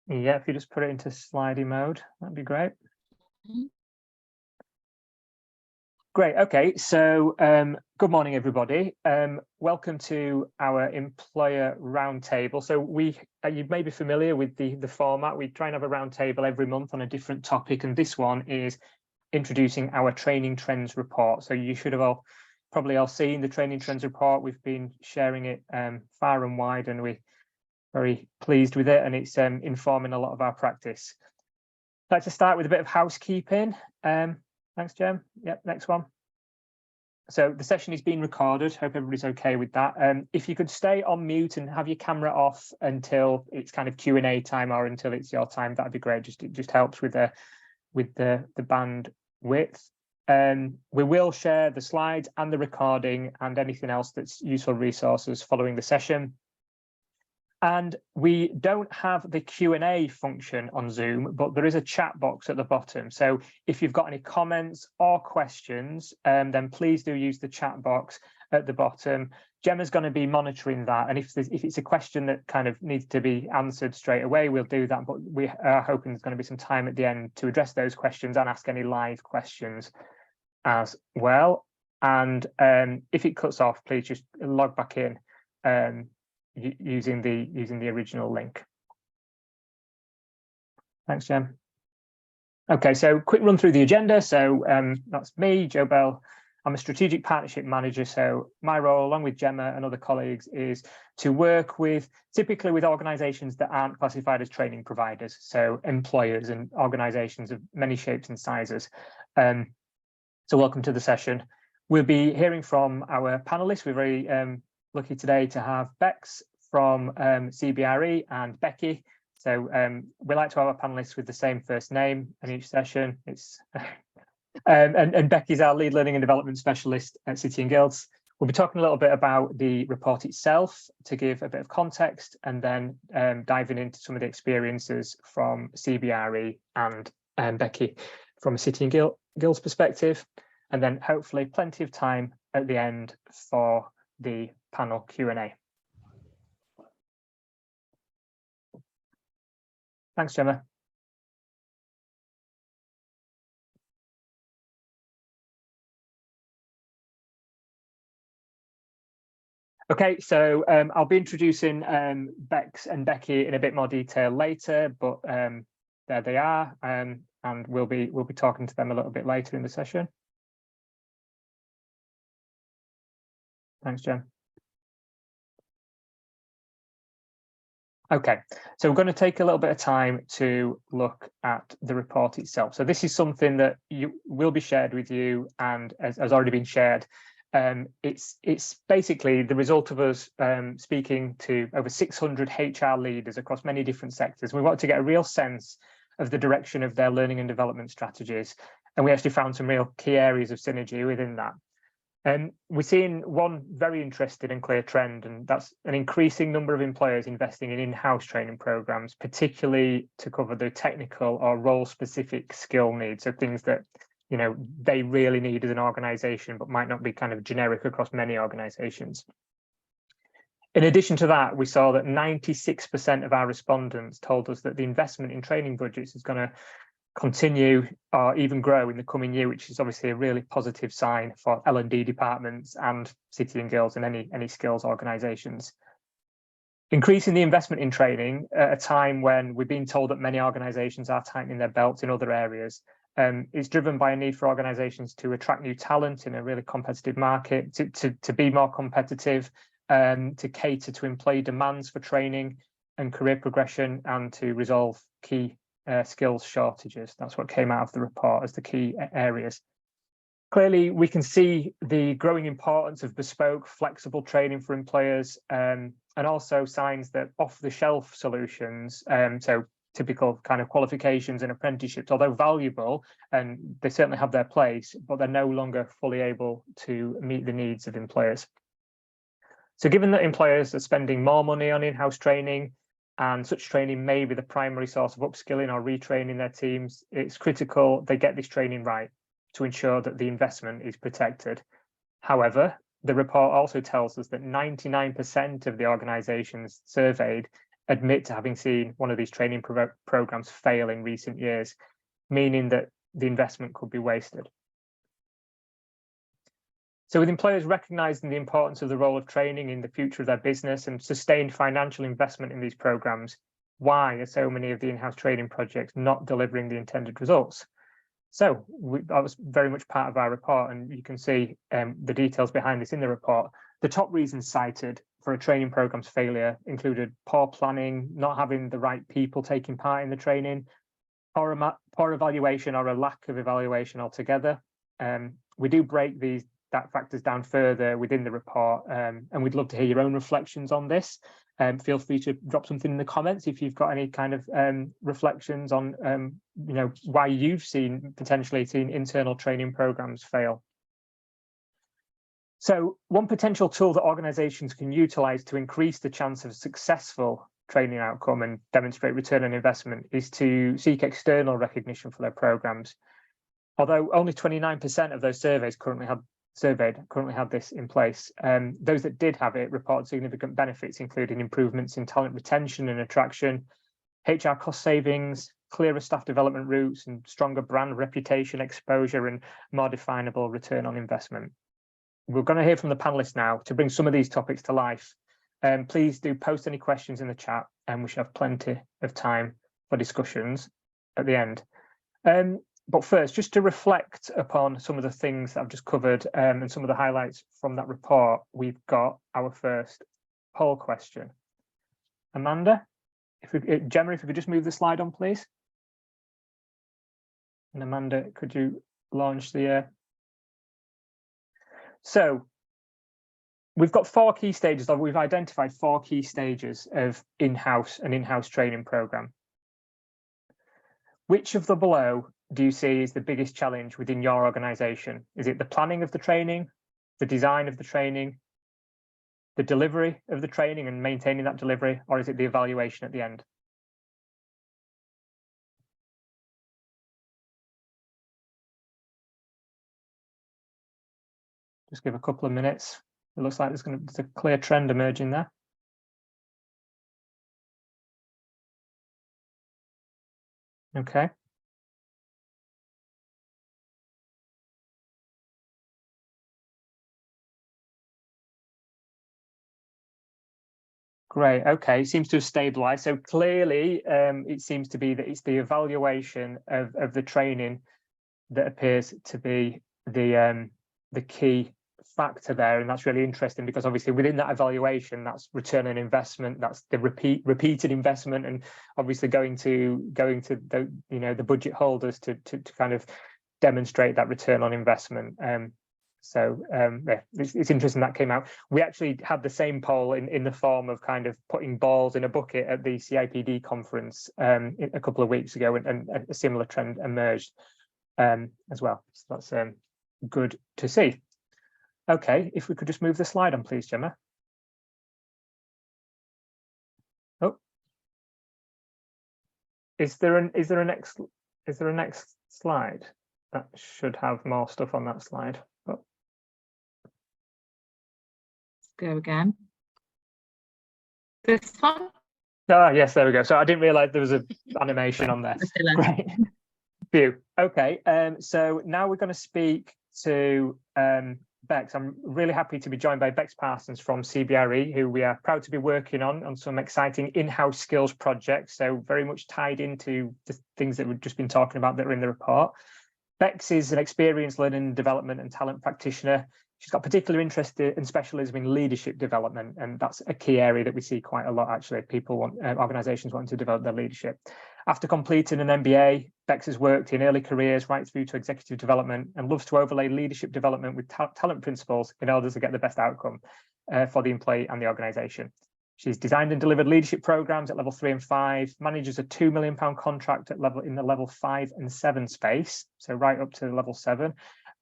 Yeah, if you just put it into slidey mode, that'd be great. Great. Okay, so good morning, everybody. Welcome to our employer roundtable. So you may be familiar with the format. We try and have a roundtable every month on a different topic, and this one is introducing our training trends report. So you should have probably all seen the training trends report. We've been sharing it far and wide, and we're very pleased with it, and it's informing a lot of our practice. I'd like to start with a bit of housekeeping. Thanks, Jem. Yep, next one. So the session is being recorded. Hope everybody's okay with that. If you could stay on mute and have your camera off until it's kind of Q&A time or until it's your time, that'd be great. It just helps with the bandwidth. We will share the slides and the recording and anything else that's useful resources following the session. And we don't have the Q&A function on Zoom, but there is a chat box at the bottom. So if you've got any comments or questions, then please do use the chat box at the bottom. Gemma's going to be monitoring that. And if it's a question that kind of needs to be answered straight away, we'll do that. But we are hoping there's going to be some time at the end to address those questions and ask any live questions as well. And if it cuts off, please just log back in using the original link. Thanks, Jem. Okay, so quick run through the agenda. So that's me, Joe Bell. I'm a strategic partnership manager. So my role, along with Gemma and other colleagues, is to work typically with organisations that aren't classified as training providers. So employers and organisations of many shapes and sizes. So welcome to the session. We'll be hearing from our panelists. We're very lucky today to have Bex from CBRE and Becky. So we like to have our panelists with the same first name in each session. It's and Becky's our lead learning and development specialist at City and Guilds. We'll be talking a little bit about the report itself to give a bit of context, and then diving into some of the experiences from CBRE and Becky from a City and Guilds perspective, and then hopefully plenty of time at the end for the panel Q&A. Thanks, Gemma. Okay, so I'll be introducing Bex and Becky in a bit more detail later, but there they are, and we'll be talking to them a little bit later in the session. Thanks, Jem. Okay, so we're going to take a little bit of time to look at the report itself. So this is something that will be shared with you, and has already been shared. It's basically the result of us speaking to over 600 HR leaders across many different sectors. We wanted to get a real sense of the direction of their learning and development strategies, and we actually found some real key areas of synergy within that. We're seeing one very interesting and clear trend, and that's an increasing number of employers investing in in-house training programs, particularly to cover the technical or role-specific skill needs, so things that they really need as an organisation, but might not be kind of generic across many organisations. In addition to that, we saw that 96% of our respondents told us that the investment in training budgets is going to continue or even grow in the coming year, which is obviously a really positive sign for L&D departments and City and Guilds and any skills organisations. Increasing the investment in training at a time when we're being told that many organisations are tightening their belts in other areas is driven by a need for organisations to attract new talent in a really competitive market, to be more competitive, to cater to employee demands for training and career progression, and to resolve key skills shortages. That's what came out of the report as the key areas. Clearly, we can see the growing importance of bespoke, flexible training for employers, and also signs that off-the-shelf solutions, so typical kind of qualifications and apprenticeships, although valuable, and they certainly have their place, but they're no longer fully able to meet the needs of employers. So given that employers are spending more money on in-house training, and such training may be the primary source of upskilling or retraining their teams, it's critical they get this training right to ensure that the investment is protected. However, the report also tells us that 99% of the organisations surveyed admit to having seen one of these training programs fail in recent years, meaning that the investment could be wasted. So with employers recognising the importance of the role of training in the future of their business and sustained financial investment in these programs, why are so many of the in-house training projects not delivering the intended results? So that was very much part of our report, and you can see the details behind this in the report. The top reasons cited for a training program's failure included poor planning, not having the right people taking part in the training, poor evaluation or a lack of evaluation altogether. We do break these factors down further within the report, and we'd love to hear your own reflections on this. Feel free to drop something in the comments if you've got any kind of reflections on why you've potentially seen internal training programs fail. So one potential tool that organizations can utilize to increase the chance of successful training outcome and demonstrate return on investment is to seek external recognition for their programs. Although only 29% of those surveyed currently had this in place, those that did have it reported significant benefits, including improvements in talent retention and attraction, HR cost savings, clearer staff development routes, and stronger brand reputation exposure, and more definable return on investment. We're going to hear from the panelists now to bring some of these topics to life. Please do post any questions in the chat, and we should have plenty of time for discussions at the end. But first, just to reflect upon some of the things that I've just covered and some of the highlights from that report, we've got our first poll question. Amanda, Gemma, if you could just move the slide on, please. And Amanda, could you launch the... So we've got 4 key stages, or we've identified 4 key stages of an in-house training program. Which of the below do you see is the biggest challenge within your organization? Is it the planning of the training, the design of the training, the delivery of the training and maintaining that delivery, or is it the evaluation at the end? Just give a couple of minutes. It looks like there's a clear trend emerging there. Okay. Great. Okay. Seems to have stabilized. So clearly, it seems to be that it's the evaluation of the training that appears to be the key factor there, and that's really interesting because obviously within that evaluation, that's return on investment, that's the repeated investment, and obviously going to the budget holders to kind of demonstrate that return on investment. Yeah, it's interesting that came out. We actually had the same poll in the form of kind of putting balls in a bucket at the CIPD conference a couple of weeks ago, and a similar trend emerged as well. So that's good to see. Okay, if we could just move the slide on, please, Gemma. Oh, is there a next slide? That should have more stuff on that slide. Oh. Go again. This one? Ah, yes, there we go. So I didn't realize there was an animation on there. Great. Phew. Okay, so now we're going to speak to Bex. I'm really happy to be joined by Rebecca Parsons from CBRE, who we are proud to be working on some exciting in-house skills projects, so very much tied into the things that we've just been talking about that are in the report. Bex is an experienced learning, development and talent practitioner. She's got particular interest and specialism in leadership development, and that's a key area that we see quite a lot, actually. People want, organisations wanting to develop their leadership. After completing an MBA, Bex has worked in early careers right through to executive development and loves to overlay leadership development with talent principles in order to get the best outcome for the employee and the organisation. She's designed and delivered leadership programs at level 3 and 5, manages a £2 million contract at in the level 5 and 7 space, so right up to level 7,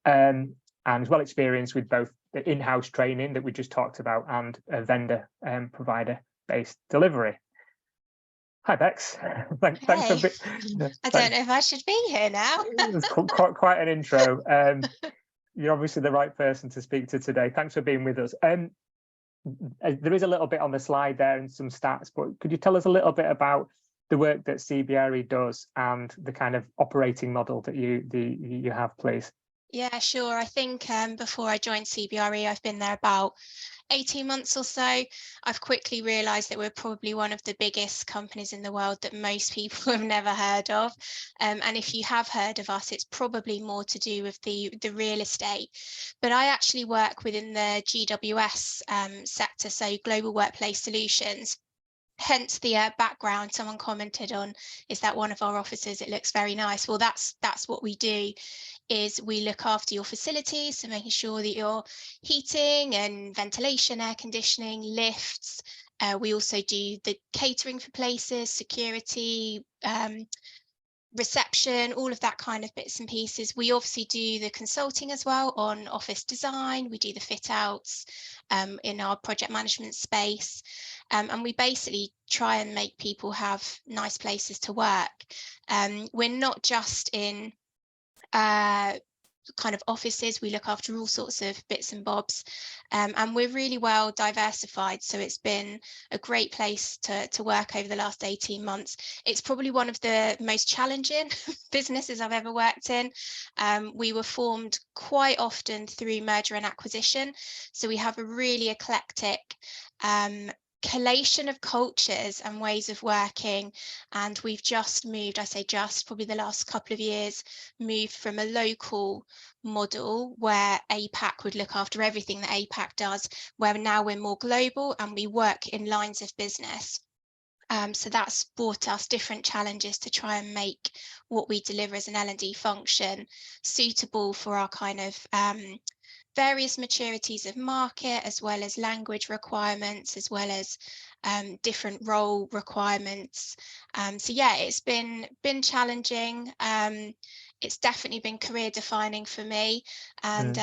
and is well experienced with both the in-house training that we just talked about and a vendor provider-based delivery. Hi, Bex. Thanks for I don't know if I should be here now. It's quite an intro. You're obviously the right person to speak to today. Thanks for being with us. there is a little bit on the slide there and some stats, but could you tell us a little bit about the work that CBRE does and the kind of operating model that you have, please? Yeah, sure. I think before I joined CBRE, I've been there about 18 months or so. I've quickly realized that we're probably one of the biggest companies in the world that most people have never heard of. And if you have heard of us, it's probably more to do with the real estate. But I actually work within the GWS sector, so Global Workplace Solutions. Hence the background someone commented on, is that one of our offices? It looks very nice. Well, that's what we do, is we look after your facilities, so making sure that your heating and ventilation, air conditioning, lifts. We also do the catering for places, security, reception, all of that kind of bits and pieces. We obviously do the consulting as well on office design. We do the fit outs in our project management space. And we basically try and make people have nice places to work. We're not just in kind of offices, we look after all sorts of bits and bobs, and we're really well diversified, so it's been a great place to work over the last 18 months. It's probably one of the most challenging businesses I've ever worked in. We were formed quite often through merger and acquisition, so we have a really eclectic collation of cultures and ways of working, and we've just moved, I say just, probably the last couple of years, moved from a local model where APAC would look after everything that APAC does, where now we're more global and we work in lines of business. So that's brought us different challenges to try and make what we deliver as an L&D function suitable for our kind of various maturities of market, as well as language requirements, as well as different role requirements. So yeah, it's been challenging. It's definitely been career defining for me, and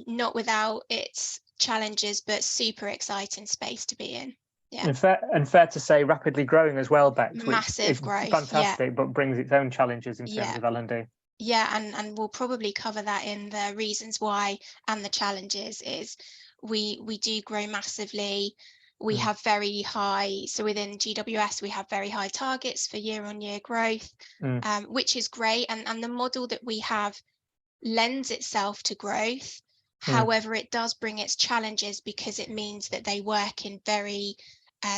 not without its challenges, but super exciting space to be in. Yeah. And fair to say, rapidly growing as well, Beck, Massive which is growth, fantastic, yeah. but brings its own challenges in terms Yeah. of L&D. Yeah, and we'll probably cover that in the reasons why and the challenges. Is we do grow massively. We have very high, so within GWS we have very high targets for year-on-year growth, which is great, and the model that we have lends itself to growth. However, it does bring its challenges, because it means that they work in very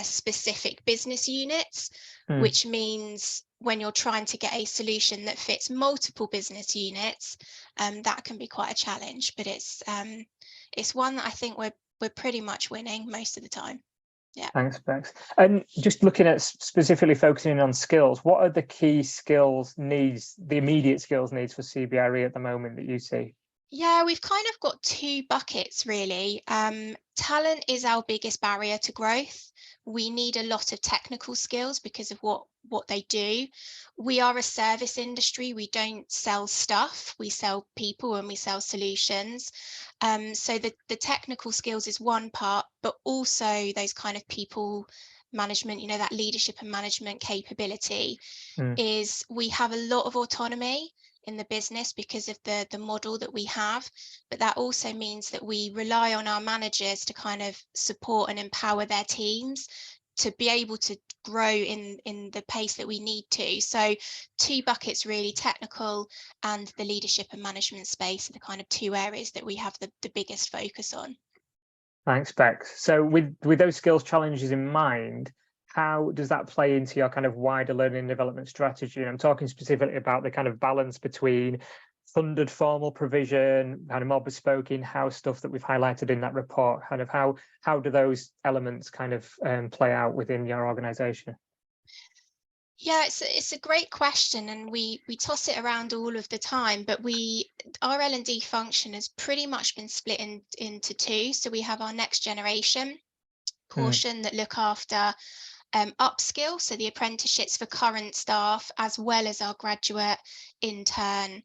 specific business units, which means when you're trying to get a solution that fits multiple business units, that can be quite a challenge. But it's one that I think we're pretty much winning most of the time. Yeah. Thanks, Bex. And just looking at specifically focusing on skills, what are the key skills needs, the immediate skills needs for CBRE at the moment that you see? Yeah, we've kind of got two buckets really. Talent is our biggest barrier to growth. We need a lot of technical skills because of what they do. We are a service industry. We don't sell stuff. We sell people and we sell solutions. So the technical skills is one part, but also those kind of people management, that leadership and management capability, is we have a lot of autonomy in the business because of the model that we have, but that also means that we rely on our managers to kind of support and empower their teams to be able to grow in the pace that we need to. So two buckets really, technical and the leadership and management space, are the kind of two areas that we have the biggest focus on. Thanks, Bex. So with those skills challenges in mind, how does that play into your kind of wider learning and development strategy? And I'm talking specifically about the kind of balance between funded formal provision, kind of more bespoke in-house stuff that we've highlighted in that report. Kind of how do those elements kind of play out within your organisation? Yeah, it's a great question, and we toss it around all of the time, but our L&D function has pretty much been split into two. So we have our next generation portion that look after upskill, so the apprenticeships for current staff, as well as our graduate intern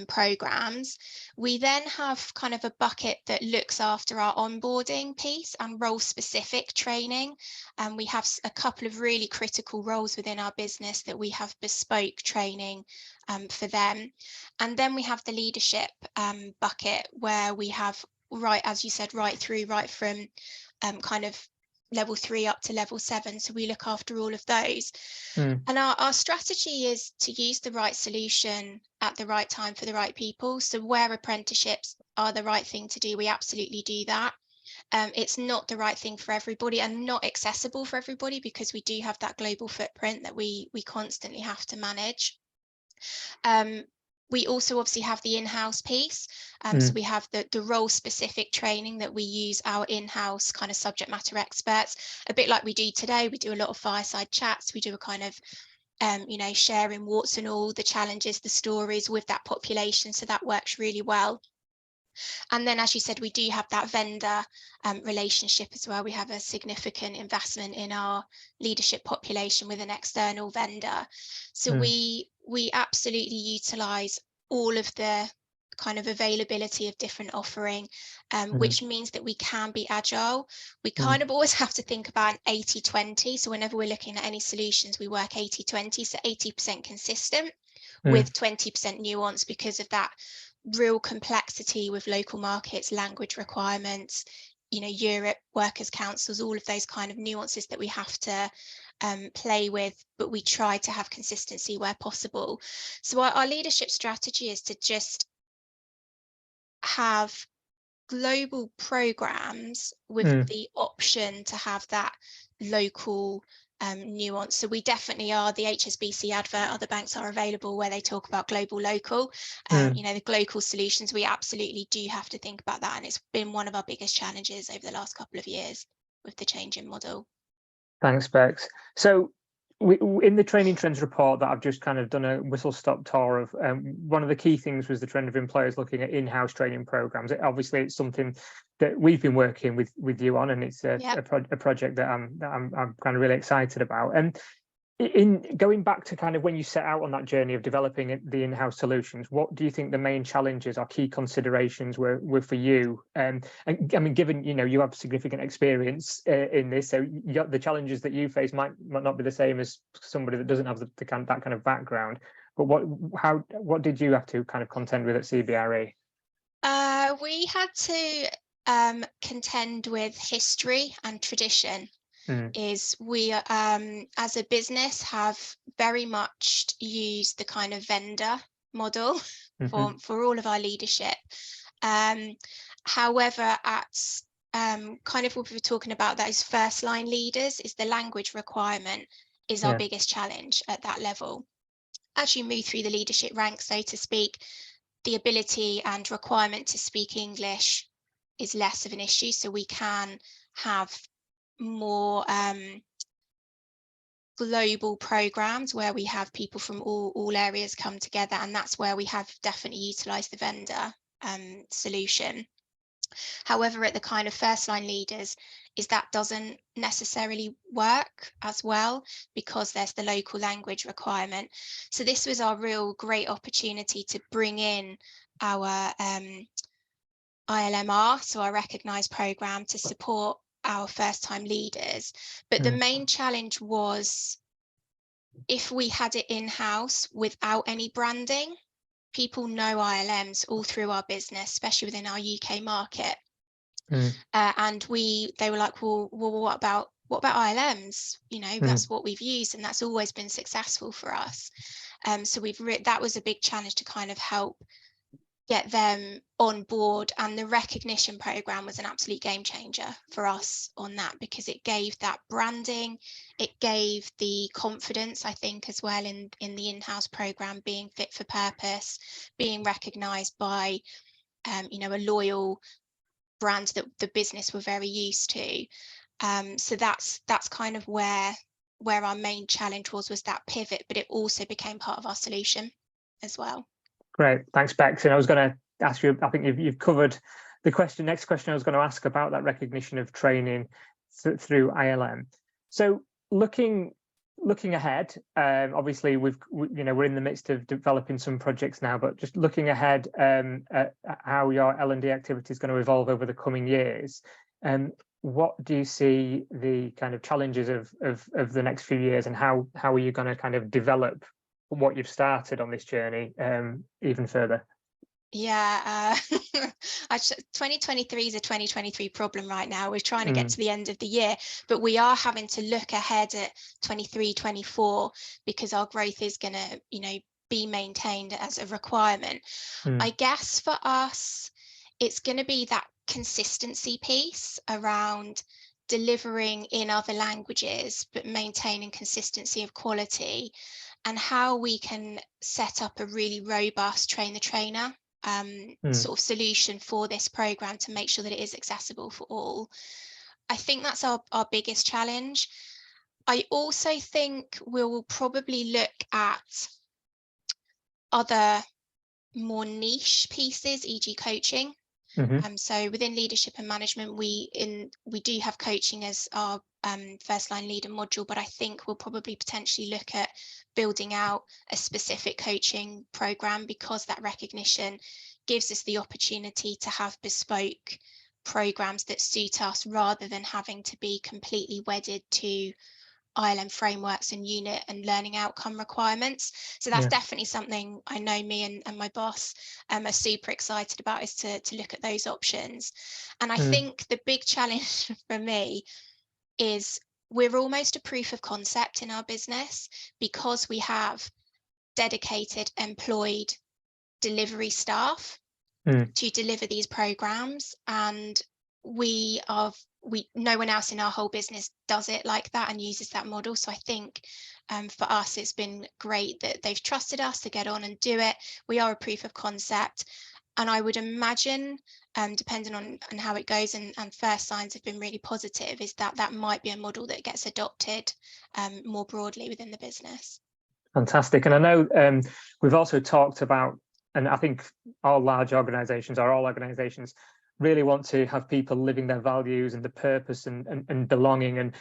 programs. We then have kind of a bucket that looks after our onboarding piece and role specific training, and we have a couple of really critical roles within our business that we have bespoke training for them. And then we have the leadership bucket, where we have, right, as you said, right from kind of level 3 up to level 7. So we look after all of those. Mm. And our strategy is to use the right solution at the right time for the right people. So where apprenticeships are the right thing to do, we absolutely do that. It's not the right thing for everybody and not accessible for everybody, because we do have that global footprint that we constantly have to manage. We also obviously have the in-house piece. So we have the role specific training that we use our in-house kind of subject matter experts, a bit like we do today. We do a lot of fireside chats. We do a kind of sharing warts and all, the challenges, the stories with that population. So that works really well. And then, as you said, we do have that vendor relationship as well. We have a significant investment in our leadership population with an external vendor. So we absolutely utilize all of the kind of availability of different offering, which means that we can be agile. We kind of always have to think about 80-20. So whenever we're looking at any solutions, we work 80-20, so 80% consistent with 20% nuance, because of that real complexity with local markets, language requirements, Europe, workers' councils, all of those kind of nuances that we have to play with, but we try to have consistency where possible. So our leadership strategy is to just have global programs with the option to have that local nuance. So we definitely are the HSBC advert, other banks are available, where they talk about global local, the local solutions. We absolutely do have to think about that, and it's been one of our biggest challenges over the last couple of years with the change in model. Thanks, Bex. So in the training trends report that I've just kind of done a whistle-stop tour of, one of the key things was the trend of employers looking at in-house training programs. Obviously, it's something that we've been working with you on, and it's a project that I'm kind of really excited about. And in going back to kind of when you set out on that journey of developing the in-house solutions, what do you think the main challenges or key considerations were for you? And I mean, given you have significant experience in this, so the challenges that you face might not be the same as somebody that doesn't have that kind of background. But what did you have to kind of contend with at CBRE? We had to contend with history and tradition. Is we as a business have very much used the kind of vendor model for all of our leadership. However, at kind of what we were talking about, those first line leaders, is the language requirement is our biggest challenge at that level. As you move through the leadership ranks, so to speak, the ability and requirement to speak English is less of an issue. So we can have more global programs where we have people from all areas come together, and that's where we have definitely utilized the vendor solution. However, at the kind of first line leaders, is that doesn't necessarily work as well, because there's the local language requirement. So this was our real great opportunity to bring in our ILMR, so our recognised program, to support our first time leaders. But the main challenge was, if we had it in-house without any branding, people know ILMs all through our business, especially within our UK market. And they were like, well, what about ILMs? That's what we've used, and that's always been successful for us. So that was a big challenge to kind of help get them on board, and the recognition program was an absolute game changer for us on that, because it gave that branding, it gave the confidence, I think, as well, in the in-house program being fit for purpose, being recognized by a loyal brand that the business were very used to. So that's kind of where our main challenge was that pivot, but it also became part of our solution as well. Great, thanks, Bex. And I was going to ask you, I think you've covered the next question I was going to ask about that recognition of training through ILM. So looking ahead, obviously we're in the midst of developing some projects now, but just looking ahead at how your L&D activity is going to evolve over the coming years, what do you see the kind of challenges of the next few years, and how are you going to kind of develop what you've started on this journey even further? Yeah, 2023 is a 2023 problem right now. We're trying to get to the end of the year, but we are having to look ahead at 23, 24, because our growth is going to, be maintained as a requirement. I guess for us, it's going to be that consistency piece around delivering in other languages, but maintaining consistency of quality, and how we can set up a really robust train the trainer sort of solution for this program to make sure that it is accessible for all. I think that's our biggest challenge. I also think we'll probably look at other more niche pieces, e.g. coaching. So within leadership and management, we do have coaching as our first line leader module, but I think we'll probably potentially look at building out a specific coaching program, because that recognition gives us the opportunity to have bespoke programs that suit us, rather than having to be completely wedded to ILM frameworks and unit and learning outcome requirements. So that's definitely something I know me and my boss are super excited about, is to look at those options. And I think the big challenge for me is we're almost a proof of concept in our business, because we have dedicated employed delivery staff to deliver these programs, and no one else in our whole business does it like that and uses that model. So I think for us, it's been great that they've trusted us to get on and do it. We are a proof of concept, and I would imagine, depending on how it goes, and first signs have been really positive, is that might be a model that gets adopted more broadly within the business. Fantastic. And I know we've also talked about, and I think all organizations really want to have people living their values and the purpose and belonging. And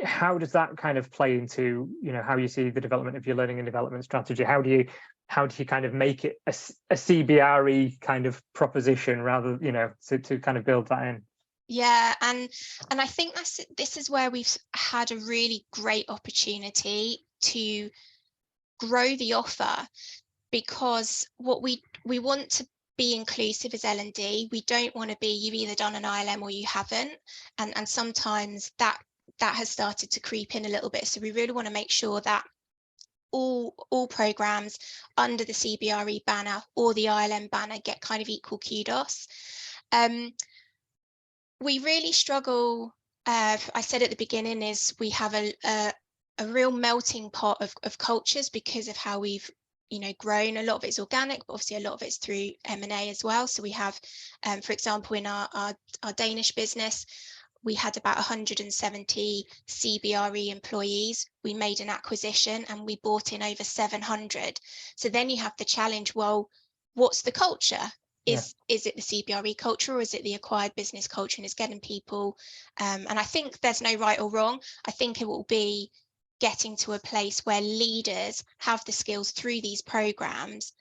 how does that kind of play into, how you see the development of your learning and development strategy? How do you kind of make it a CBRE kind of proposition, rather, to kind of build that in? Yeah, and I think this is where we've had a really great opportunity to grow the offer, because what we want to be inclusive as L&D. We don't want to be, you've either done an ILM or you haven't, and sometimes that has started to creep in a little bit. So we really want to make sure that all programs under the CBRE banner or the ILM banner get kind of equal kudos. We really struggle, I said at the beginning, is we have a real melting pot of cultures because of how we've grown. A lot of it's organic, but obviously a lot of it's through M&A as well. So we have, for example, in our Danish business, we had about 170 CBRE employees. We made an acquisition and we bought in over 700. So then you have the challenge, well, what's the culture? Is it the CBRE culture, or is it the acquired business culture? And it's getting people, and I think there's no right or wrong. I think it will be getting to a place where leaders have the skills through these programs,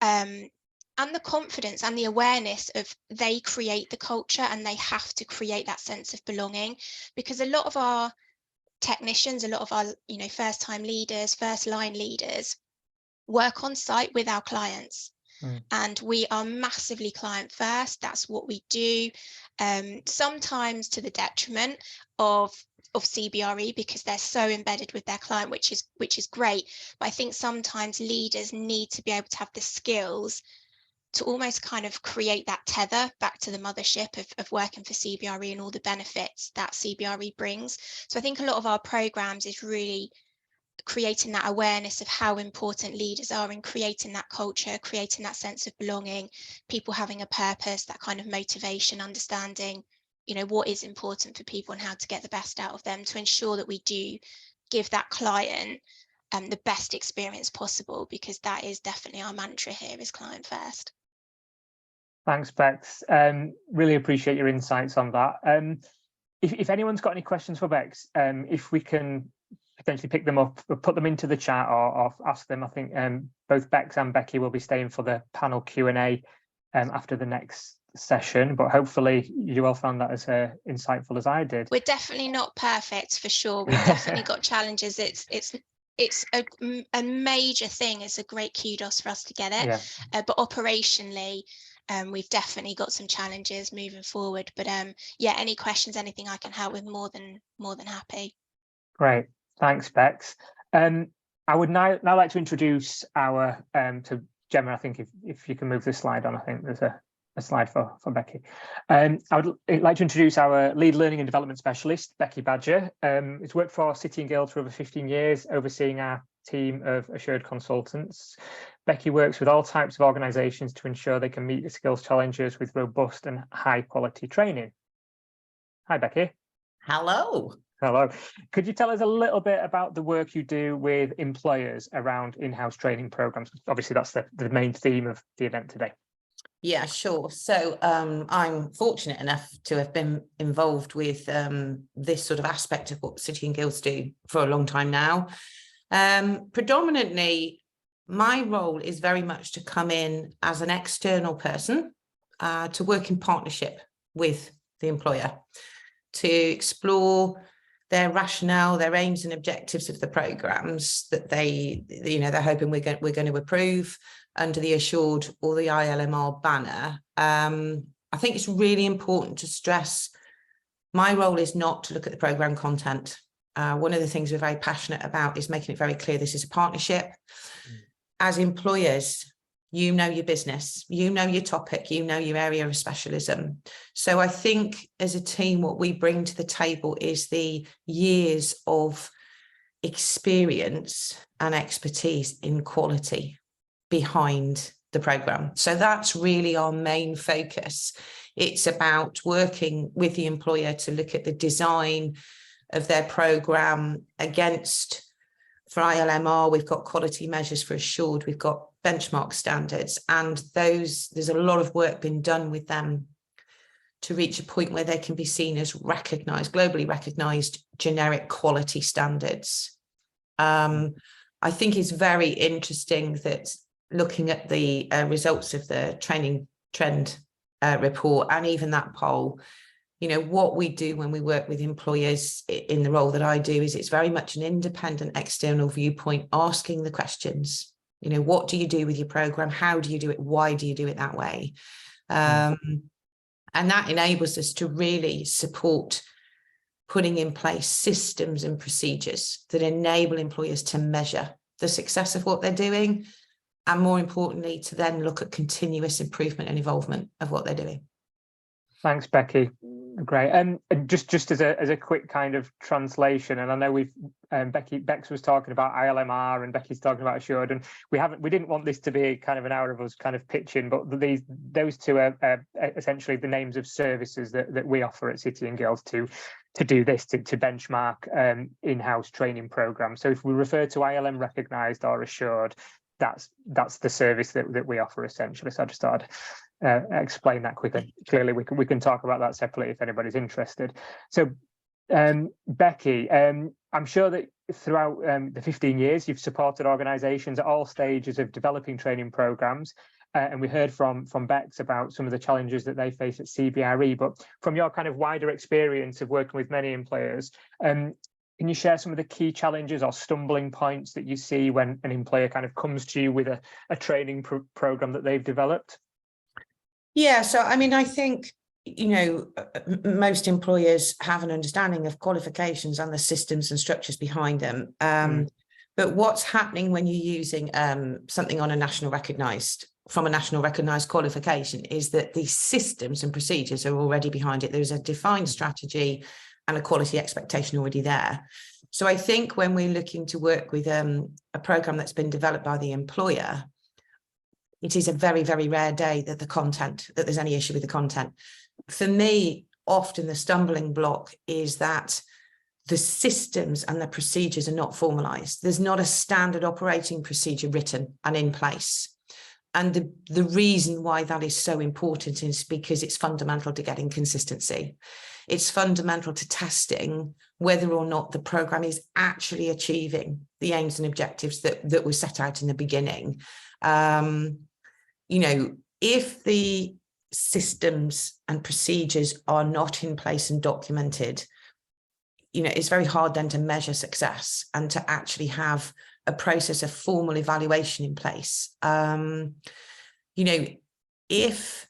and the confidence and the awareness of they create the culture, and they have to create that sense of belonging. Because a lot of our technicians, a lot of our first time leaders, first line leaders work on site with our clients. And we are massively client first. That's what we do, sometimes to the detriment of CBRE, because they're so embedded with their client, which is great. But I think sometimes leaders need to be able to have the skills to almost kind of create that tether back to the mothership of working for CBRE and all the benefits that CBRE brings. So I think a lot of our programs is really creating that awareness of how important leaders are in creating that culture, creating that sense of belonging, people having a purpose, that kind of motivation, understanding, what is important for people and how to get the best out of them, to ensure that we do give that client the best experience possible, because that is definitely our mantra here, is client first. Thanks, Bex. Really appreciate your insights on that. If anyone's got any questions for Bex, if we can potentially pick them up or put them into the chat, or ask them. I think both Bex and Beckie will be staying for the panel Q&A after the next session, but hopefully you all found that as insightful as I did. We're definitely not perfect, for sure. We've definitely got challenges. It's it's a major thing. It's a great kudos for us to get it. Yeah. But operationally, we've definitely got some challenges moving forward. But yeah, any questions, anything I can help with, more than happy. Great, thanks, Bex. I would now like to introduce our to Gemma. I think if you can move the slide on, I think there's a slide for Becky. I would like to introduce our lead learning and development specialist, Beckie Badger. Has worked for City and Guilds for over 15 years, overseeing our team of assured consultants. Beckie works with all types of organisations to ensure they can meet the skills challenges with robust and high quality training. Hi, Becky. Hello. Hello. Could you tell us a little bit about the work you do with employers around in-house training programs? Obviously, that's the main theme of the event today. Yeah, sure. So I'm fortunate enough to have been involved with this sort of aspect of what City and Guilds do for a long time now. Predominantly, my role is very much to come in as an external person to work in partnership with the employer to explore their rationale, their aims and objectives of the programs that they're hoping we're going to approve under the Assured or the ILMR banner. I think it's really important to stress my role is not to look at the program content. One of the things we're very passionate about is making it very clear this is a partnership. As employers, you know your business, you know your topic, you know your area of specialism. So I think as a team, what we bring to the table is the years of experience and expertise in quality behind the programme. So that's really our main focus. It's about working with the employer to look at the design of their programme against, for ILMR, we've got quality measures for Assured, we've got benchmark standards, and there's a lot of work been done with them to reach a point where they can be seen as recognised, globally recognised generic quality standards. I think it's very interesting that looking at the results of the training trend report and even that poll, you know, what we do when we work with employers in the role that I do is it's very much an independent external viewpoint, asking the questions, you know, what do you do with your program? How do you do it? Why do you do it that way? And that enables us to really support putting in place systems and procedures that enable employers to measure the success of what they're doing, and more importantly, to then look at continuous improvement and involvement of what they're doing. Thanks, Becky. Great. And just as a quick kind of translation, and I know we've Bex was talking about ILMR and Becky's talking about Assured, and we didn't want this to be kind of an hour of us kind of pitching, but those two are essentially the names of services that we offer at City and Guilds to do this, to benchmark in-house training programs. So if we refer to ILM recognised or Assured, that's the service that we offer essentially. So I just thought I'd explain that quickly. Clearly, we can talk about that separately if anybody's interested. So, Becky, I'm sure that throughout the 15 years, you've supported organisations at all stages of developing training programmes, and we heard from Bex about some of the challenges that they face at CBRE. But from your kind of wider experience of working with many employers, can you share some of the key challenges or stumbling points that you see when an employer kind of comes to you with a training programme that they've developed? Yeah, so I mean, I think, you know, most employers have an understanding of qualifications and the systems and structures behind them. But what's happening when you're using something on a national recognised qualification is that the systems and procedures are already behind it. There's a defined strategy and a quality expectation already there. So I think when we're looking to work with a programme that's been developed by the employer, it is a very, very rare day that there's any issue with the content. For me, often the stumbling block is that the systems and the procedures are not formalised. There's not a standard operating procedure written and in place. And the reason why that is so important is because it's fundamental to getting consistency. It's fundamental to testing whether or not the programme is actually achieving the aims and objectives that were set out in the beginning. You know, if the systems and procedures are not in place and documented, you know, it's very hard then to measure success and to actually have a process of formal evaluation in place. You know, if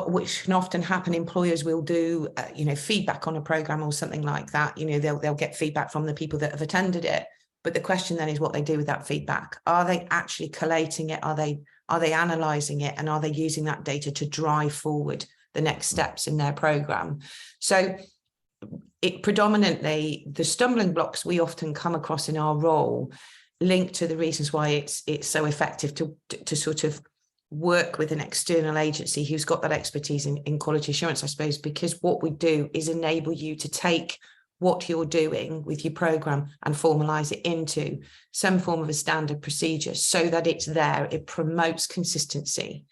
which can often happen, employers will do, you know, feedback on a program or something like that. You know, they'll get feedback from the people that have attended it. But the question then is what they do with that feedback. Are they actually collating it? Are they analysing it? And are they using that data to drive forward the next steps in their program? So it predominantly, the stumbling blocks we often come across in our role link to the reasons why it's so effective to sort of work with an external agency who's got that expertise in quality assurance, I suppose, because what we do is enable you to take what you're doing with your program and formalize it into some form of a standard procedure so that it's there. It promotes consistency.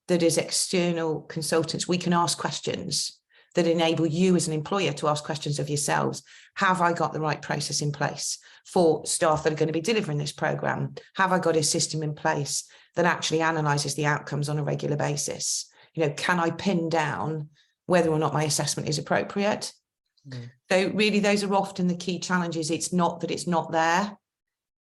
That as external consultants, we can ask questions that enable you as an employer to ask questions of yourselves. Have I got the right process in place for staff that are going to be delivering this program? Have I got a system in place that actually analyzes the outcomes on a regular basis? You know, can I pin down whether or not my assessment is appropriate? So really, those are often the key challenges. It's not that it's not there,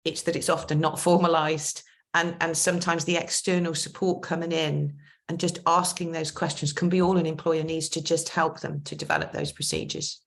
it's that it's often not formalized. And sometimes the external support coming in and just asking those questions can be all an employer needs to just help them to develop those procedures.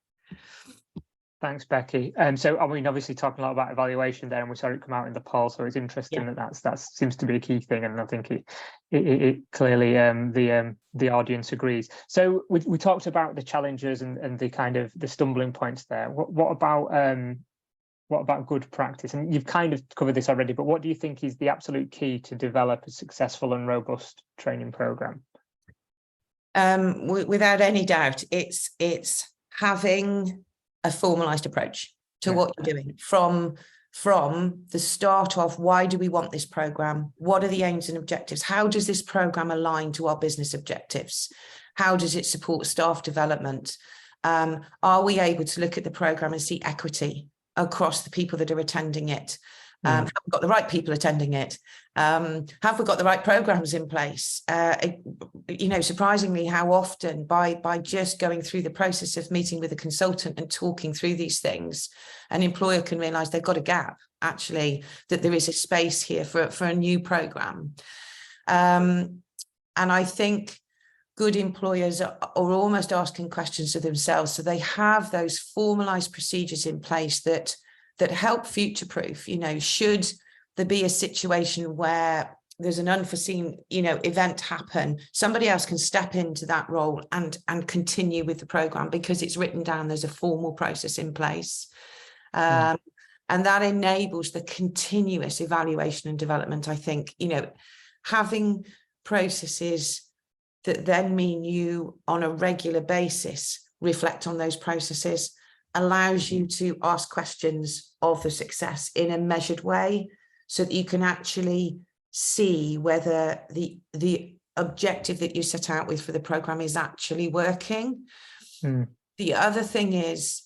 Thanks, Becky. So, I mean, obviously talking a lot about evaluation there, and we saw it come out in the poll. So it's interesting that seems to be a key thing, and I think it clearly the audience agrees. So we talked about the challenges and the kind of the stumbling points there. What about good practice? And you've kind of covered this already, but what do you think is the absolute key to develop a successful and robust training program? Without any doubt, it's having a formalized approach to what you're doing from the start of why do we want this program? What are the aims and objectives? How does this program align to our business objectives? How does it support staff development? Are we able to look at the program and see equity across the people that are attending it? Have we got the right people attending it? Have we got the right programs in place? You know, surprisingly, how often by just going through the process of meeting with a consultant and talking through these things, an employer can realise they've got a gap, actually, that there is a space here for a new program. And I think good employers are almost asking questions of themselves, so they have those formalised procedures in place that help future-proof. You know, should there be a situation where there's an unforeseen, you know, event happen, somebody else can step into that role and continue with the program because it's written down, there's a formal process in place. And that enables the continuous evaluation and development. I think, you know, having processes that then mean you on a regular basis reflect on those processes allows you to ask questions of the success in a measured way so that you can actually see whether the objective that you set out with for the program is actually working. The other thing is,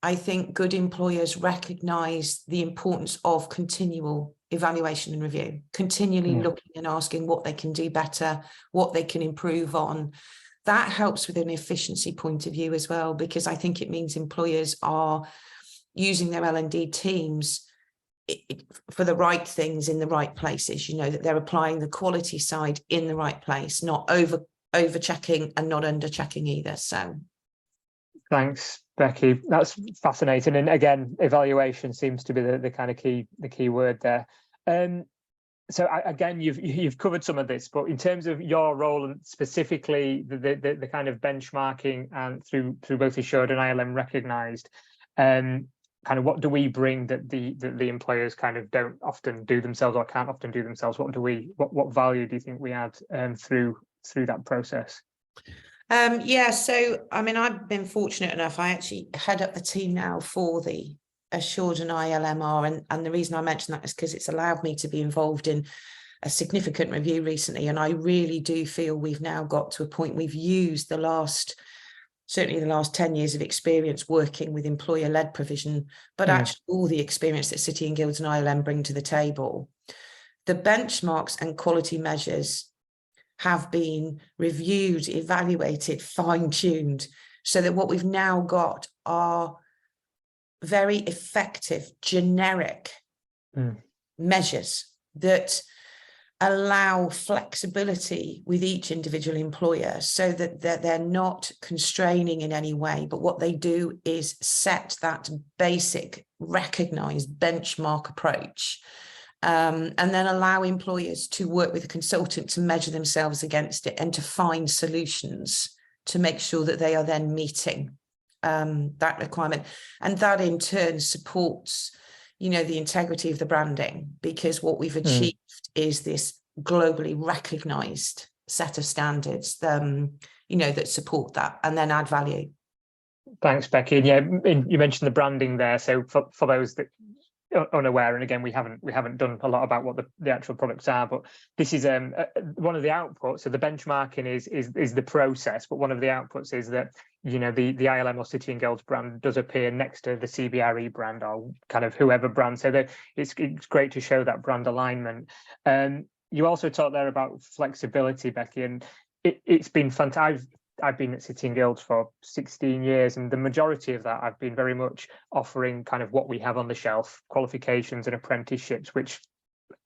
I think good employers recognize the importance of continual evaluation and review, continually looking and asking what they can do better, what they can improve on. That helps with an efficiency point of view as well, because I think it means employers are using their L&D teams for the right things in the right places, you know, that they're applying the quality side in the right place, not over checking and not under checking either. So thanks, Becky. That's fascinating. And again, evaluation seems to be the kind of key word there. So again, you've covered some of this, but in terms of your role and specifically the kind of benchmarking and through both Assured and ILM recognised, kind of what do we bring that the employers kind of don't often do themselves or can't often do themselves? What value do you think we add through that process? Yeah, so I mean, I've been fortunate enough. I actually head up the team now for the Assured and ILMR, and the reason I mention that is because it's allowed me to be involved in a significant review recently, and I really do feel we've now got to a point we've used certainly the last 10 years of experience working with employer-led provision, but actually all the experience that City and Guilds and ILM bring to the table. The benchmarks and quality measures have been reviewed, evaluated, fine-tuned, so that what we've now got are very effective, generic measures that allow flexibility with each individual employer, so that they're not constraining in any way, but what they do is set that basic recognized benchmark approach, and then allow employers to work with a consultant to measure themselves against it and to find solutions to make sure that they are then meeting that requirement. And that in turn supports, you know, the integrity of the branding, because what we've achieved is this globally recognized set of standards, you know, that support that and then add value. Thanks, Becky. And yeah, you mentioned the branding there. So for those that are unaware, and again, we haven't done a lot about what the actual products are, but this is one of the outputs. So the benchmarking is the process, but one of the outputs is that, you know, the ILM or City and Guilds brand does appear next to the CBRE brand or kind of whoever brand. So that it's great to show that brand alignment. You also talked there about flexibility, Becky, and it's been fantastic. I've been at City and Guilds for 16 years, and the majority of that I've been very much offering kind of what we have on the shelf, qualifications and apprenticeships, which,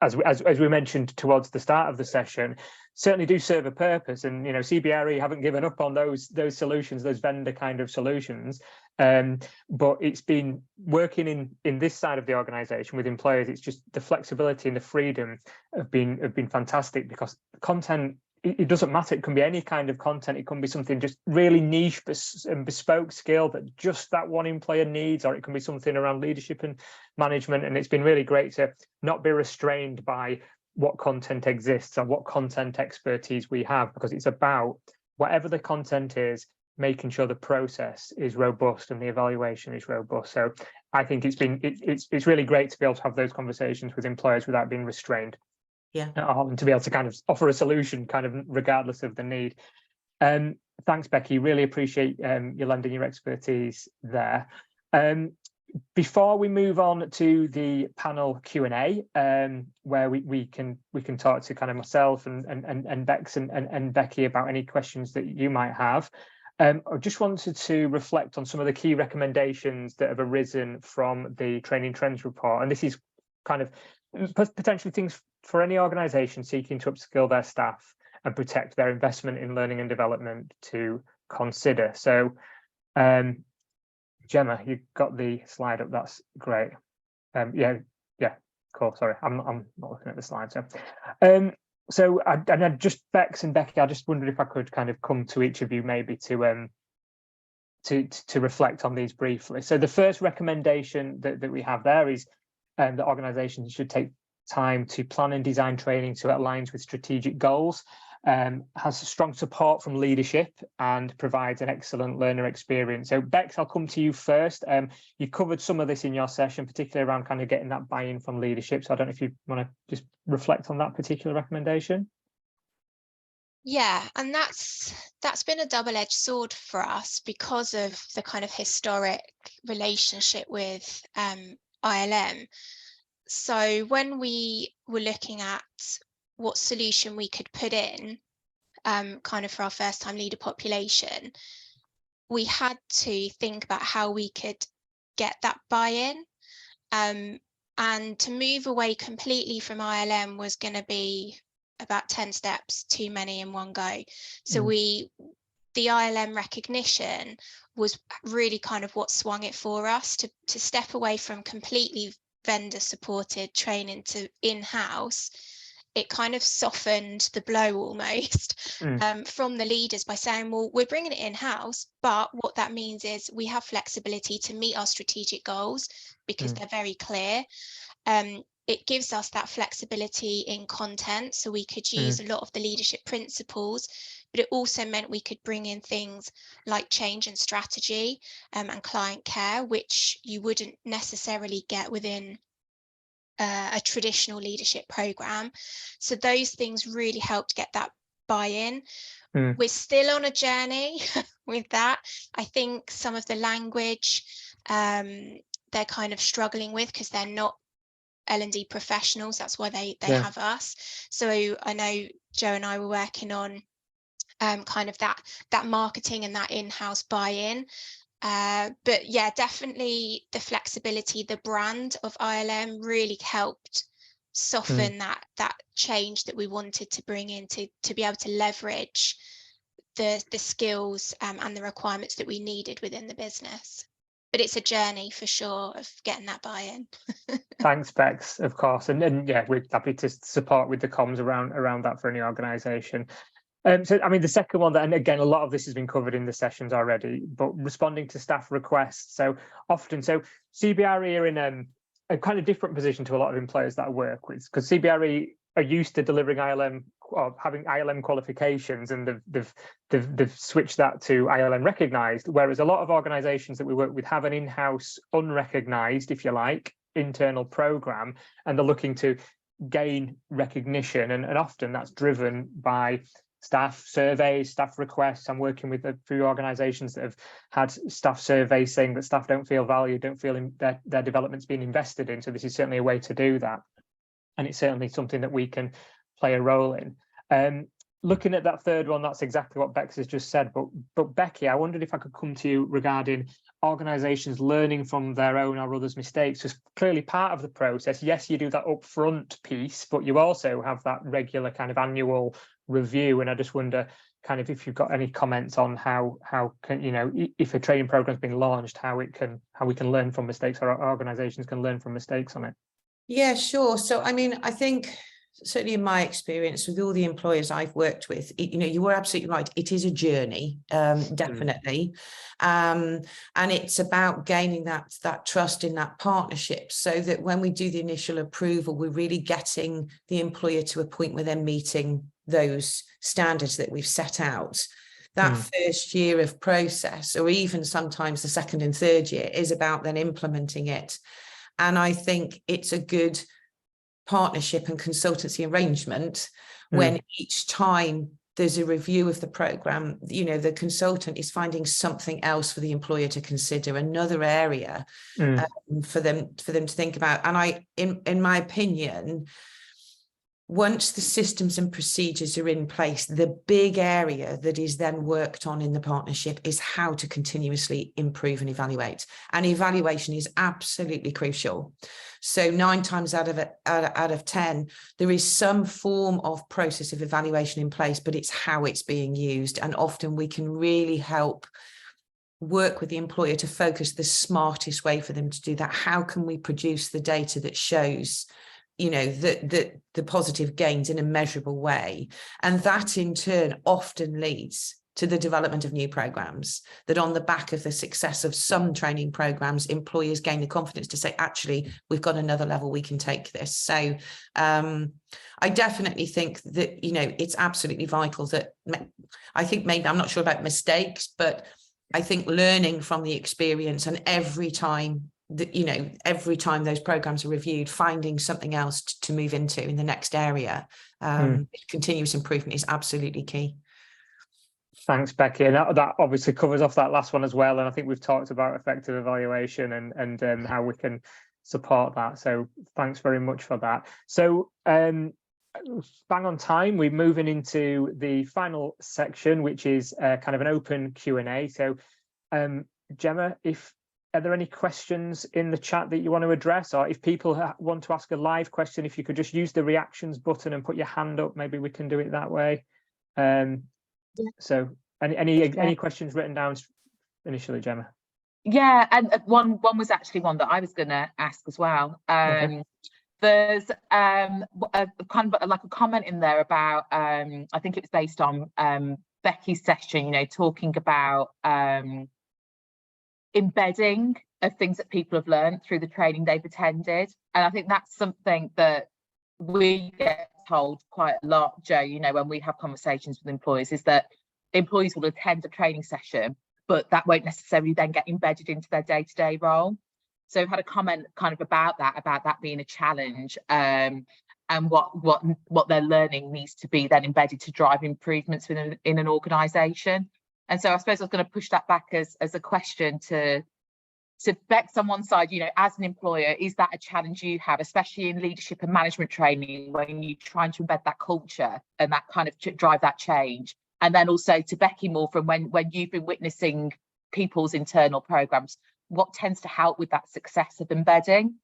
as we mentioned towards the start of the session, certainly do serve a purpose. And, you know, CBRE haven't given up on those solutions, those vendor kind of solutions. But it's been working in this side of the organisation with employers. It's just the flexibility and the freedom have been fantastic, because content, it doesn't matter. It can be any kind of content. It can be something just really niche and bespoke skill that just that one employer needs, or it can be something around leadership and management. And it's been really great to not be restrained by what content exists or what content expertise we have, because it's about whatever the content is, making sure the process is robust and the evaluation is robust. So I think it's really great to be able to have those conversations with employers without being restrained. Yeah, and to be able to kind of offer a solution kind of regardless of the need. Thanks, Becky. Really appreciate you lending your expertise there. Before we move on to the panel Q&A, where we can talk to kind of myself and Bex and Becky about any questions that you might have. I just wanted to reflect on some of the key recommendations that have arisen from the Training Trends report, and this is kind of potentially things for any organisation seeking to upskill their staff and protect their investment in learning and development to consider. So, Gemma, you've got the slide up. That's great. Yeah, cool. Sorry, I'm not looking at the slide. So, I just Bex and Becky, I just wondered if I could kind of come to each of you maybe to reflect on these briefly. So, the first recommendation that we have there is that organisations should take time to plan and design training so it aligns with strategic goals, has strong support from leadership, and provides an excellent learner experience. So Bex, I'll come to you first. You covered some of this in your session, particularly around kind of getting that buy-in from leadership. So I don't know if you want to just reflect on that particular recommendation. Yeah, and that's been a double-edged sword for us because of the kind of historic relationship with ILM. So when we were looking at what solution we could put in kind of for our first time leader population, we had to think about how we could get that buy-in, and to move away completely from ILM was going to be about 10 steps too many in one go. So the ILM recognition was really kind of what swung it for us to step away from completely vendor supported training to in-house. It kind of softened the blow almost from the leaders by saying, well, we're bringing it in-house, but what that means is we have flexibility to meet our strategic goals because they're very clear. It gives us that flexibility in content, so we could use a lot of the leadership principles, but it also meant we could bring in things like change and strategy and client care, which you wouldn't necessarily get within a traditional leadership program. So those things really helped get that buy-in. We're still on a journey with that. I think some of the language they're kind of struggling with because they're not L&D professionals. That's why they have us. So I know Joe and I were working on kind of that marketing and that in-house buy-in. But yeah, definitely the flexibility, the brand of ILM really helped soften that change that we wanted to bring in to be able to leverage the skills and the requirements that we needed within the business. But it's a journey for sure of getting that buy-in. Thanks, Bex, of course. And yeah, we're happy to support with the comms around that for any organisation. So, I mean, the second one, and again, a lot of this has been covered in the sessions already, but responding to staff requests. So CBRE are in a kind of different position to a lot of employers that I work with, because CBRE are used to delivering ILM or having ILM qualifications, and they've switched that to ILM recognised, whereas a lot of organisations that we work with have an in-house unrecognised, if you like, internal programme, and they're looking to gain recognition, and often that's driven by staff surveys, staff requests. I'm working with a few organisations that have had staff surveys saying that staff don't feel valued, don't feel their development's being invested in. So this is certainly a way to do that. And it's certainly something that we can play a role in. Looking at that third one, that's exactly what Bex has just said. But Becky, I wondered if I could come to you regarding organisations learning from their own or others' mistakes. Because clearly part of the process, yes, you do that upfront piece, but you also have that regular kind of annual review. And I just wonder kind of if you've got any comments on how can, you know, if a training program's been launched, how we can learn from mistakes, or organisations can learn from mistakes on it. Yeah, sure. So, I mean, I think certainly in my experience with all the employers I've worked with, you know, you were absolutely right. It is a journey, definitely. And it's about gaining that trust in that partnership, so that when we do the initial approval, we're really getting the employer to a point where they're meeting those standards that we've set out. That first year of process, or even sometimes the second and third year, is about then implementing it. And I think it's a good partnership and consultancy arrangement when each time there's a review of the programme, you know, the consultant is finding something else for the employer to consider, another area for them to think about. And in my opinion, once the systems and procedures are in place, the big area that is then worked on in the partnership is how to continuously improve and evaluate. And evaluation is absolutely crucial. So 9 times out of 10, there is some form of process of evaluation in place, but it's how it's being used. And often we can really help work with the employer to focus the smartest way for them to do that. How can we produce the data that shows, you know, the positive gains in a measurable way? And that in turn often leads to the development of new programs, that on the back of the success of some training programs, employers gain the confidence to say, actually, we've got another level we can take this. So I definitely think that, you know, it's absolutely vital that, I think maybe, I'm not sure about mistakes, but I think learning from the experience, and every time those programs are reviewed, finding something else to move into in the next area, continuous improvement is absolutely key. Thanks, Becky. And that obviously covers off that last one as well. And I think we've talked about effective evaluation and how we can support that. So thanks very much for that. So bang on time, we're moving into the final section, which is kind of an open Q&A. So Gemma, are there any questions in the chat that you want to address? Or if people want to ask a live question, if you could just use the reactions button and put your hand up, maybe we can do it that way. So any questions written down initially, Gemma? Yeah, and one was actually one that I was going to ask as well. Okay. There's a kind of like a comment in there about I think it was based on Becky's session, you know, talking about embedding of things that people have learned through the training they've attended. And I think that's something that we get told quite a lot, Joe, you know, when we have conversations with employees, is that employees will attend a training session, but that won't necessarily then get embedded into their day-to-day role. So I've had a comment kind of about that being a challenge, and what they're learning needs to be then embedded to drive improvements in an organisation. And so I suppose I was going to push that back as a question to Bex on one side, you know, as an employer, is that a challenge you have, especially in leadership and management training, when you're trying to embed that culture and that kind of drive that change? And then also to Becky, more from when you've been witnessing people's internal programs, what tends to help with that success of embedding?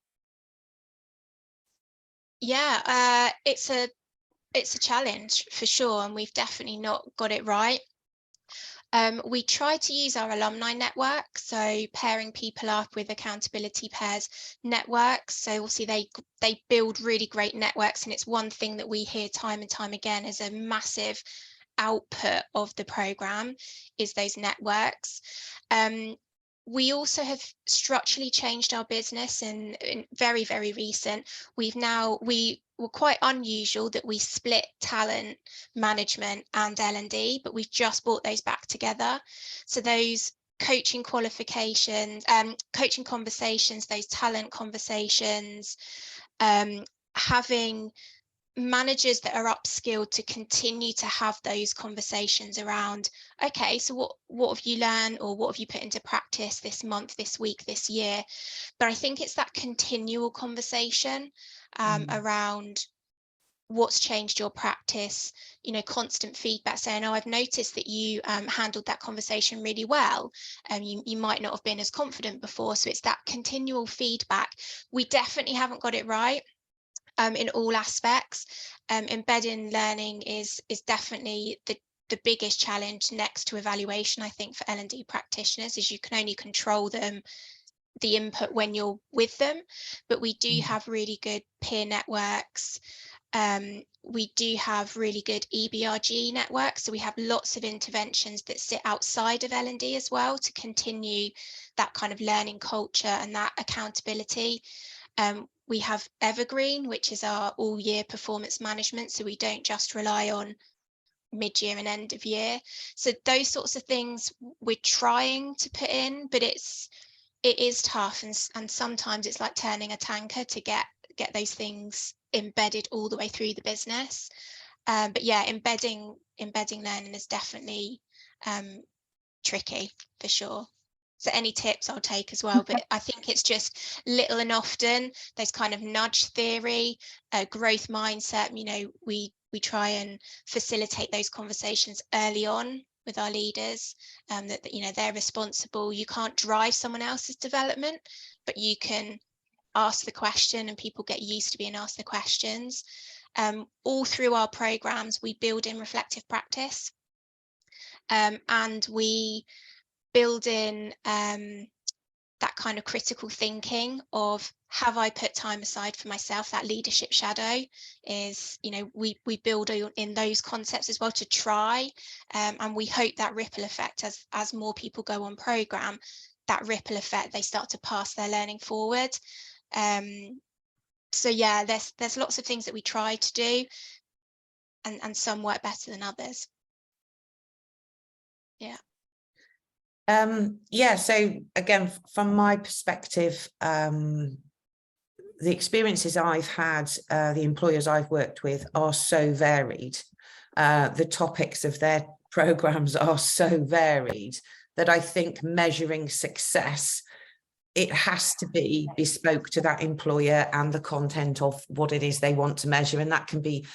Yeah, it's a challenge for sure, and we've definitely not got it right. We try to use our alumni network, so pairing people up with accountability pairs networks. So obviously they build really great networks, and it's one thing that we hear time and time again is a massive output of the program is those networks. We also have structurally changed our business in very, very recent. We were quite unusual that we split talent management and L&D, but we've just brought those back together. So those coaching qualifications, coaching conversations, those talent conversations, having managers that are upskilled to continue to have those conversations around, okay, so what have you learned, or what have you put into practice this month, this week, this year? But I think it's that continual conversation around what's changed your practice, you know, constant feedback saying, oh, I've noticed that you handled that conversation really well, and you might not have been as confident before. So it's that continual feedback. We definitely haven't got it right in all aspects. Embedding learning is definitely the biggest challenge next to evaluation, I think, for L&D practitioners, is you can only control them, the input, when you're with them. But we do have really good peer networks. We do have really good EBRG networks. So we have lots of interventions that sit outside of L&D as well to continue that kind of learning culture and that accountability. We have Evergreen, which is our all-year performance management. So we don't just rely on mid-year and end of year. So those sorts of things we're trying to put in, but it is tough, and sometimes it's like turning a tanker to get those things embedded all the way through the business. But yeah, embedding learning is definitely tricky for sure. So any tips I'll take as well, but I think it's just little and often, those kind of nudge theory, growth mindset. You know, we try and facilitate those conversations early on with our leaders, that you know, they're responsible. You can't drive someone else's development, but you can ask the question, and people get used to being asked the questions. All through our programs, we build in reflective practice, and we build in that kind of critical thinking of, have I put time aside for myself? That leadership shadow is, you know, we build in those concepts as well to try, and we hope that ripple effect, as more people go on program, that ripple effect, they start to pass their learning forward. So yeah, there's lots of things that we try to do, and some work better than others. Yeah. Yeah, so again, from my perspective, the experiences I've had, the employers I've worked with are so varied. The topics of their programs are so varied that I think measuring success, it has to be bespoke to that employer and the content of what it is they want to measure. And that can be,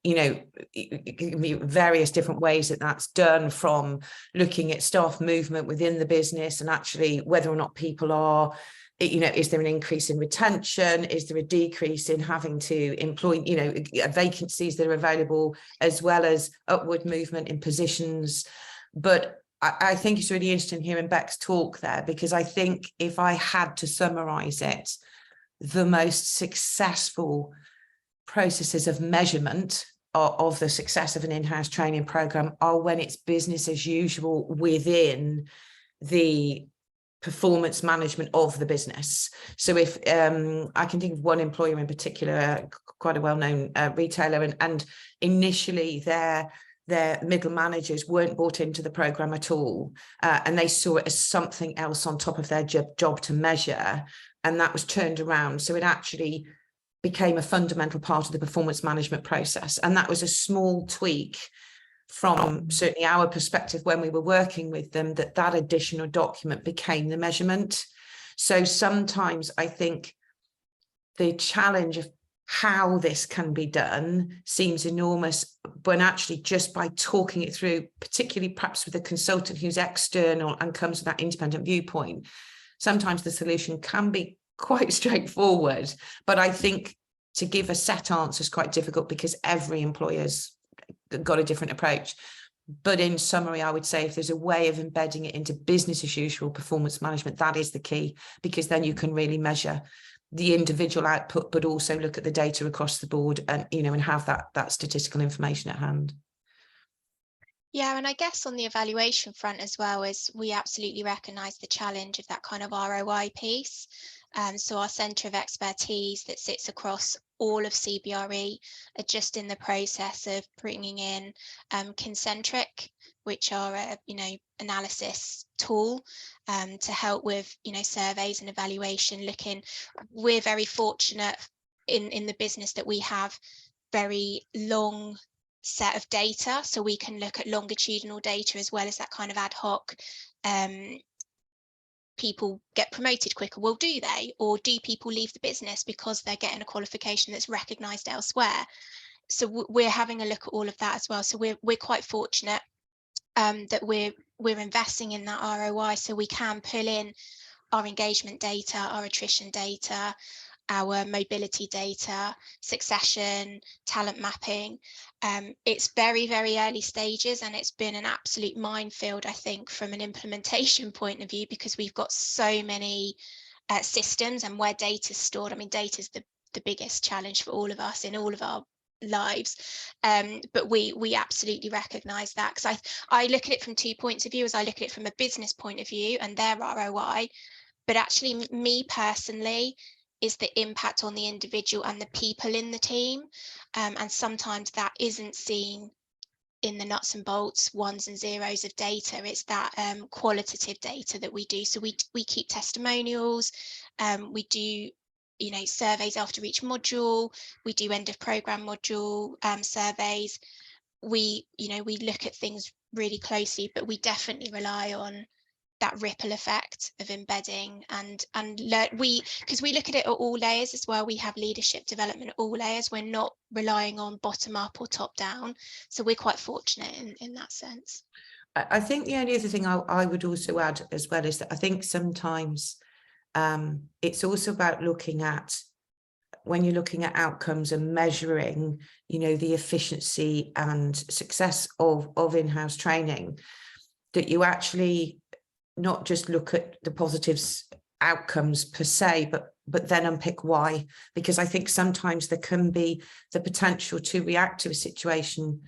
you know, it can be various different ways that that's done, from looking at staff movement within the business and actually whether or not people are, you know, is there an increase in retention? Is there a decrease in having to employ, you know, vacancies that are available, as well as upward movement in positions. But I think it's really interesting hearing Beck's talk there, because I think if I had to summarize it, the most successful processes of measurement of the success of an in-house training program are when it's business as usual within the performance management of the business. So if I can think of one employer in particular, quite a well-known retailer, and initially their middle managers weren't brought into the program at all, and they saw it as something else on top of their job to measure, and that was turned around. So it actually became a fundamental part of the performance management process, and that was a small tweak from certainly our perspective when we were working with them, that additional document became the measurement. So sometimes I think the challenge of how this can be done seems enormous, when actually just by talking it through, particularly perhaps with a consultant who's external and comes with that independent viewpoint, sometimes the solution can be quite straightforward. But I think to give a set answer is quite difficult because every employer's got a different approach. But in summary, I would say if there's a way of embedding it into business as usual performance management, that is the key, because then you can really measure the individual output, but also look at the data across the board and, you know, and have that statistical information at hand. Yeah, and I guess on the evaluation front as well, is we absolutely recognise the challenge of that kind of ROI piece. So our centre of expertise that sits across all of CBRE are just in the process of bringing in Concentric, which are a analysis tool to help with surveys and evaluation. We're very fortunate in the business that we have very long set of data, so we can look at longitudinal data as well as that kind of ad hoc. People get promoted quicker, well, do they? Or do people leave the business because they're getting a qualification that's recognised elsewhere? So we're having a look at all of that as well. So we're quite fortunate that we're investing in that ROI, so we can pull in our engagement data, our attrition data, our mobility data, succession, talent mapping. It's very, very early stages, and it's been an absolute minefield, I think, from an implementation point of view, because we've got so many systems and where data is stored. I mean, data is the biggest challenge for all of us in all of our lives, but we absolutely recognise that, because I look at it from 2 points of view. As I look at it from a business point of view and their ROI, but actually me personally is the impact on the individual and the people in the team, and sometimes that isn't seen in the nuts and bolts, ones and zeros of data. It's that qualitative data that we do. So we keep testimonials, we do surveys after each module, we do end of program module surveys. We look at things really closely, but we definitely rely on that ripple effect of embedding and because we look at it at all layers as well. We have leadership development at all layers. We're not relying on bottom up or top down, so we're quite fortunate in that sense. I think the only other thing I would also add as well is that I think sometimes it's also about looking at, when you're looking at outcomes and measuring the efficiency and success of in-house training, that you actually not just look at the positives outcomes per se, but then unpick why, because I think sometimes there can be the potential to react to a situation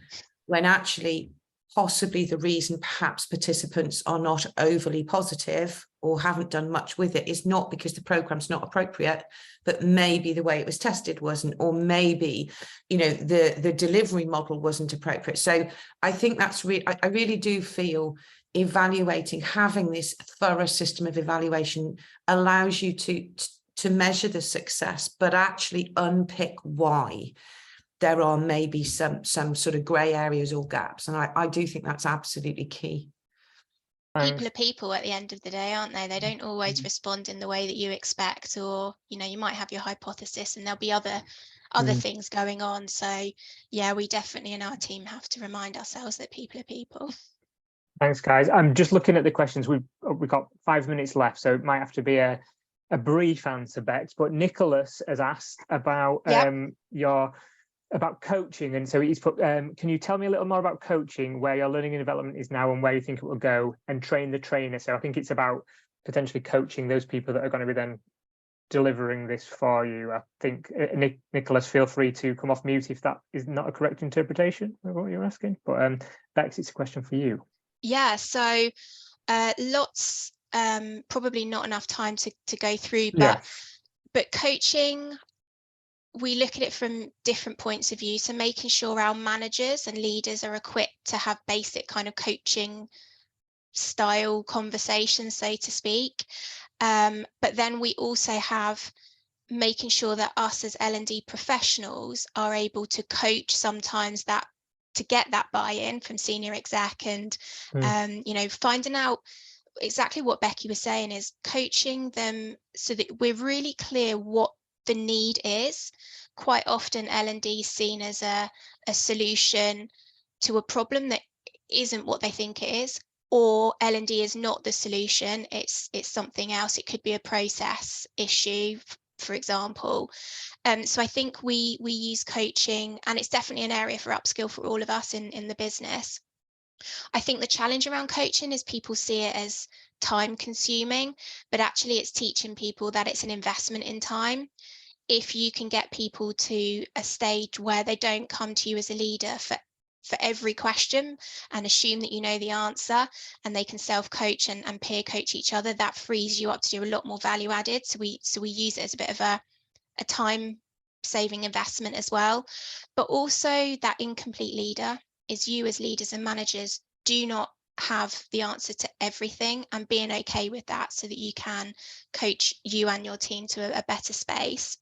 when actually possibly the reason perhaps participants are not overly positive or haven't done much with it is not because the program's not appropriate, but maybe the way it was tested wasn't, or maybe the delivery model wasn't appropriate. So I think that's I really do feel evaluating, having this thorough system of evaluation allows you to measure the success, but actually unpick why there are maybe some sort of grey areas or gaps. And I do think that's absolutely key. People are people at the end of the day, aren't they? They don't always respond in the way that you expect, or you might have your hypothesis and there'll be other things going on. So yeah, we definitely in our team have to remind ourselves that people are people. Thanks, guys. I'm just looking at the questions. We've got 5 minutes left, so it might have to be a brief answer, Bex. But Nicholas has asked about about coaching, and so he's put, can you tell me a little more about coaching, where your learning and development is now and where you think it will go, and train the trainer? So I think it's about potentially coaching those people that are going to be then delivering this for you. I think, Nicholas, feel free to come off mute if that is not a correct interpretation of what you're asking. But Bex, it's a question for you. Yeah, so lots, probably not enough time to go through, but coaching, we look at it from different points of view. So making sure our managers and leaders are equipped to have basic kind of coaching style conversations, so to speak. But then we also have making sure that us as L&D professionals are able to coach sometimes that, to get that buy-in from senior exec, and finding out exactly what Becky was saying, is coaching them so that we're really clear what the need is. quite often L&D is seen as a solution to a problem that isn't what they think it is, or L&D is not the solution, it's something else. It could be a process issue, for example. So I think we use coaching, and it's definitely an area for upskill for all of us in the business. I think the challenge around coaching is people see it as time consuming, but actually it's teaching people that it's an investment in time. If you can get people to a stage where they don't come to you as a leader for every question and assume that you know the answer, and they can self-coach and peer coach each other, that frees you up to do a lot more value added. So we use it as a bit of a time saving investment as well. But also that incomplete leader is you as leaders and managers do not have the answer to everything, and being okay with that so that you can coach you and your team to a better space.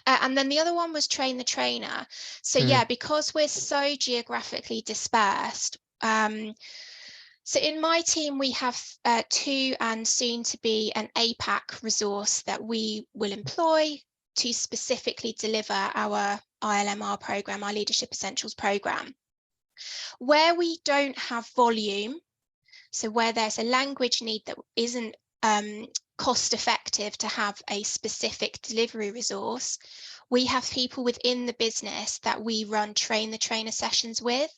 And then the other one was train the trainer. So yeah, because we're so geographically dispersed, so in my team, we have 2 and soon to be an APAC resource that we will employ to specifically deliver our ILMR program, our Leadership Essentials program. Where we don't have volume, so where there's a language need that isn't cost effective to have a specific delivery resource, we have people within the business that we run train the trainer sessions with.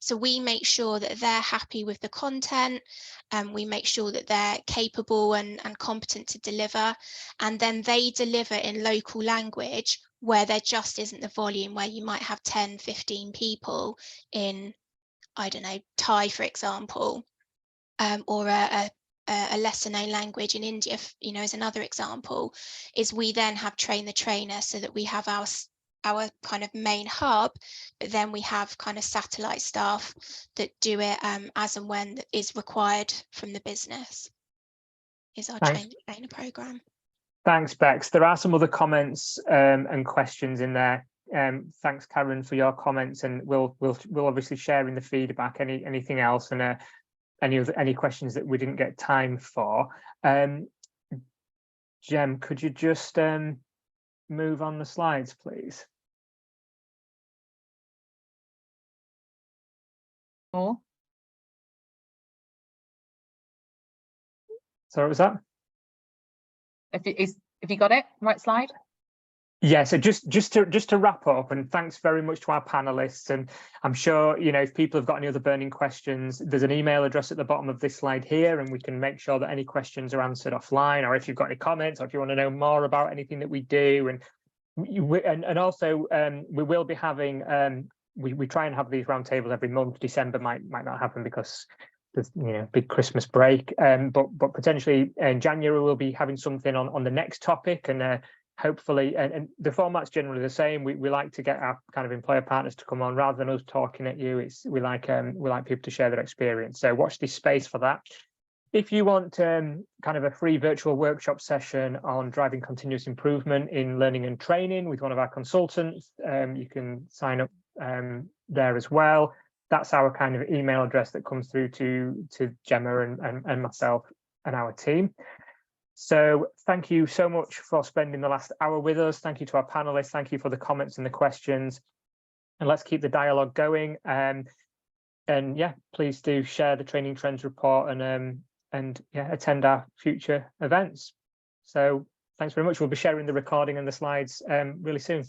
So we make sure that they're happy with the content, and we make sure that they're capable and competent to deliver, and then they deliver in local language where there just isn't the volume, where you might have 10, 15 people in, I don't know, Thai, for example, or a lesser known language in India, you know, as another example, is we then have train the trainer so that we have our kind of main hub, but then we have kind of satellite staff that do it as and when is required from the business, is our train the trainer program. Thanks, Bex. There are some other comments and questions in there. Thanks, Karen, for your comments, and we'll obviously share in the feedback anything else and any questions that we didn't get time for. Jem, could you just move on the slides, please? More. So what was that? If you got it, right slide. Yeah, so just to wrap up, and thanks very much to our panelists, and I'm sure, you know, if people have got any other burning questions, there's an email address at the bottom of this slide here, and we can make sure that any questions are answered offline, or if you've got any comments, or if you want to know more about anything that we do. And also we will be having we try and have these roundtables every month. December might not happen because there's, you know, big Christmas break, but potentially in January we'll be having something on the next topic, and hopefully, and the format's generally the same. We like to get our kind of employer partners to come on rather than us talking at you. We like people to share their experience. So watch this space for that. If you want kind of a free virtual workshop session on driving continuous improvement in learning and training with one of our consultants, you can sign up there as well. That's our kind of email address that comes through to Gemma and myself and our team. So thank you so much for spending the last hour with us. Thank you to our panelists. Thank you for the comments and the questions. And let's keep the dialogue going. And yeah, please do share the Training Trends report and yeah, attend our future events. So thanks very much. We'll be sharing the recording and the slides really soon.